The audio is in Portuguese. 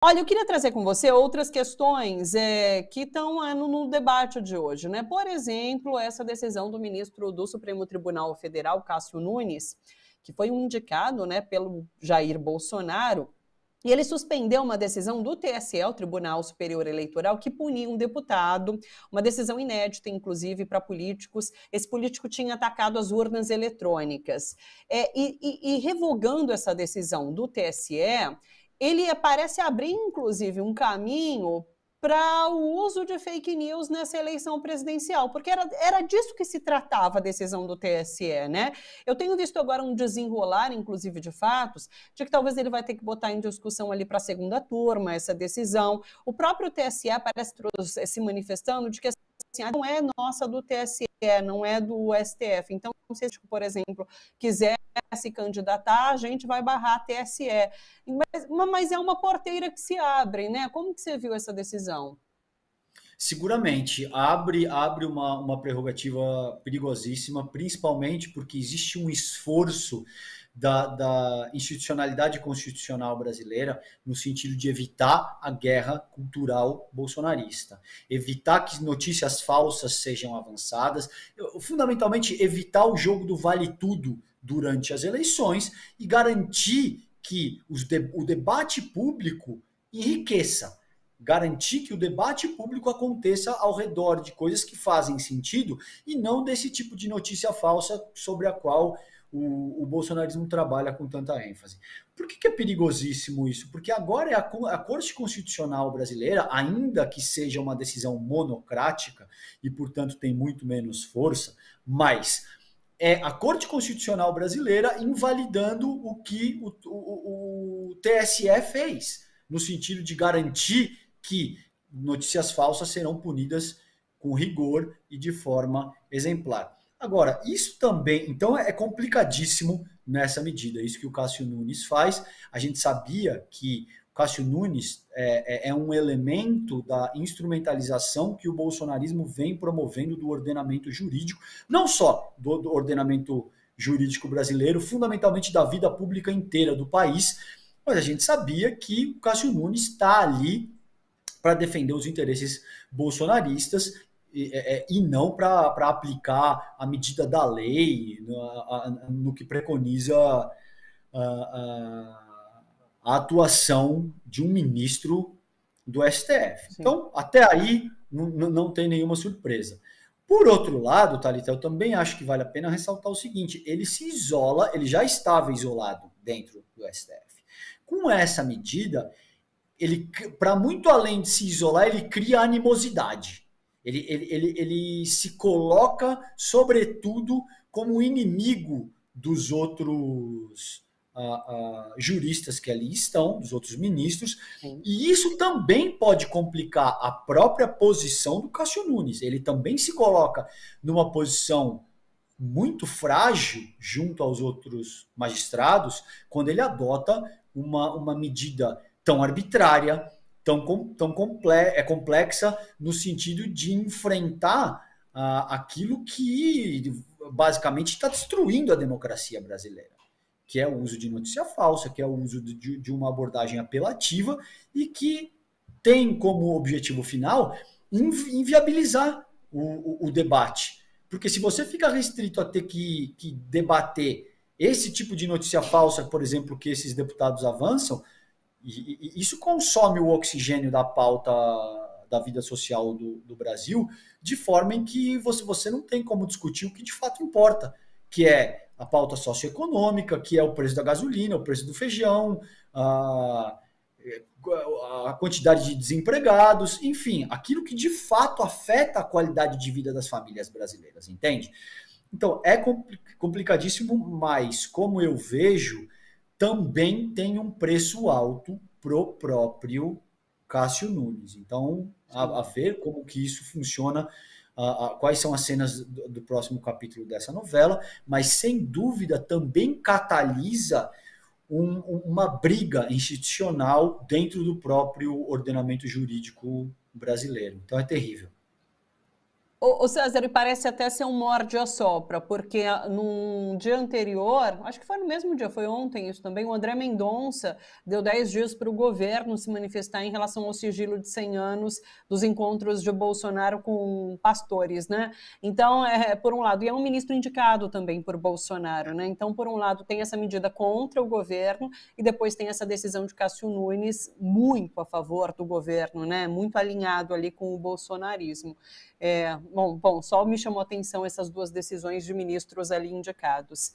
Olha, eu queria trazer com você outras questões que estão no debate de hoje, né? Por exemplo, essa decisão do ministro do Supremo Tribunal Federal, Cássio Nunes, que foi indicado, né, pelo Jair Bolsonaro, e ele suspendeu uma decisão do TSE, o Tribunal Superior Eleitoral, que punia um deputado, uma decisão inédita, inclusive, para políticos. Esse político tinha atacado as urnas eletrônicas. E revogando essa decisão do TSE, ele parece abrir, inclusive, um caminho para o uso de fake news nessa eleição presidencial, porque era disso que se tratava a decisão do TSE, né? Eu tenho visto agora um desenrolar, inclusive, de fatos, de que talvez ele vai ter que botar em discussão ali para a segunda turma essa decisão. O próprio TSE parece se manifestando de que assim, não é nossa do TSE, não é do STF. Então, se, por exemplo, quiser se candidatar, a gente vai barrar a TSE. Mas é uma porteira que se abre, né? Como que você viu essa decisão? Seguramente, abre uma prerrogativa perigosíssima, principalmente porque existe um esforço da institucionalidade constitucional brasileira no sentido de evitar a guerra cultural bolsonarista, evitar que notícias falsas sejam avançadas, fundamentalmente evitar o jogo do vale tudo durante as eleições e garantir que o debate público enriqueça, garantir que o debate público aconteça ao redor de coisas que fazem sentido e não desse tipo de notícia falsa sobre a qual o bolsonarismo trabalha com tanta ênfase. Por que é perigosíssimo isso? Porque agora a Corte Constitucional brasileira, ainda que seja uma decisão monocrática e, portanto, tem muito menos força, mas é a Corte Constitucional brasileira invalidando o que o TSE fez, no sentido de garantir que notícias falsas serão punidas com rigor e de forma exemplar. Agora, isso também, então é complicadíssimo nessa medida, isso que o Cássio Nunes faz. A gente sabia que o Cássio Nunes é um elemento da instrumentalização que o bolsonarismo vem promovendo do ordenamento jurídico, não só do ordenamento jurídico brasileiro, fundamentalmente da vida pública inteira do país, mas a gente sabia que o Cássio Nunes está ali para defender os interesses bolsonaristas e não para aplicar a medida da lei no que preconiza a atuação de um ministro do STF. Sim. Então, até aí, não tem nenhuma surpresa. Por outro lado, Thalita, eu também acho que vale a pena ressaltar o seguinte, ele se isola, ele já estava isolado dentro do STF. Com essa medida, ele, para muito além de se isolar, ele cria animosidade. Ele se coloca, sobretudo, como inimigo dos outros juristas que ali estão, dos outros ministros, sim. E isso também pode complicar a própria posição do Cássio Nunes. Ele também se coloca numa posição muito frágil junto aos outros magistrados quando ele adota uma medida tão arbitrária, tão complexa no sentido de enfrentar aquilo que basicamente está destruindo a democracia brasileira, que é o uso de notícia falsa, que é o uso de uma abordagem apelativa e que tem como objetivo final inviabilizar o debate. Porque se você fica restrito a ter que debater esse tipo de notícia falsa, por exemplo, que esses deputados avançam, e isso consome o oxigênio da pauta da vida social do Brasil, de forma em que você não tem como discutir o que de fato importa, que é a pauta socioeconômica, que é o preço da gasolina, o preço do feijão, a quantidade de desempregados, enfim, aquilo que de fato afeta a qualidade de vida das famílias brasileiras, entende? Então, é complicadíssimo, mas como eu vejo, também tem um preço alto pro próprio Cássio Nunes. Então, a ver como que isso funciona, quais são as cenas do próximo capítulo dessa novela, mas sem dúvida também catalisa uma briga institucional dentro do próprio ordenamento jurídico brasileiro. Então é terrível. Ô César, e parece até ser um morde-a-sopra, porque num dia anterior, acho que foi no mesmo dia, foi ontem isso também, o André Mendonça deu 10 dias para o governo se manifestar em relação ao sigilo de 100 anos dos encontros de Bolsonaro com pastores, né? Então, por um lado, e é um ministro indicado também por Bolsonaro, né? Então, por um lado, tem essa medida contra o governo e depois tem essa decisão de Cássio Nunes muito a favor do governo, né? Muito alinhado ali com o bolsonarismo. Bom, só me chamou a atenção essas duas decisões de ministros ali indicados.